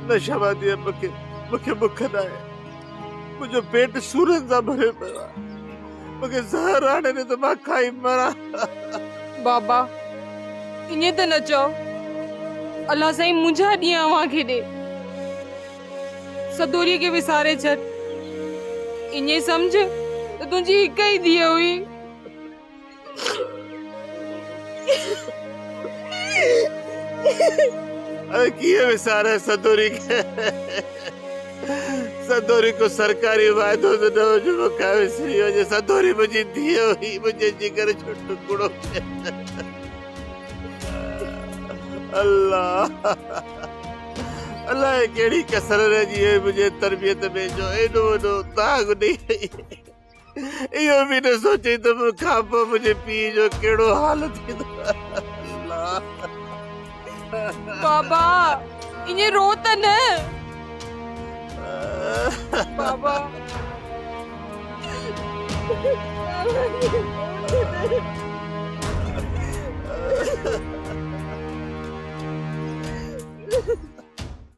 नशा वादी मूंखे मूंखे बुख न आहे मुंहिंजो पेट सूरनि सां भरियो पियो आहे मूंखे ज़हर आणे ॾे त मां खाई मरां। बाबा इएं त न चओ अल्लाह साईं मुंहिंजा ॾींहं अव्हां खे ॾे सदोरीअ खे विसारे छॾ इएं सम्झ त तुंहिंजी हिक ई धीअ हुई। अरे कीअं विसारे सदोरी खे सदोरी को सरकारी वाइदो त न हुजे मूंखां विसरी वञे सदोरी मुंहिंजी धीअ हुई मुंहिंजे जिगर जो टुकड़ो। अल्लाह अलाए कहिड़ी कसर रहिजी वई मुंहिंजे तरबियत में जो एॾो वॾो दाग़ ॾेई वई इहो बि न सोचे त मूंखां पोइ मुंहिंजे पीउ जो कहिड़ो हाल थींदो। बाबा इएं रो त न बाबा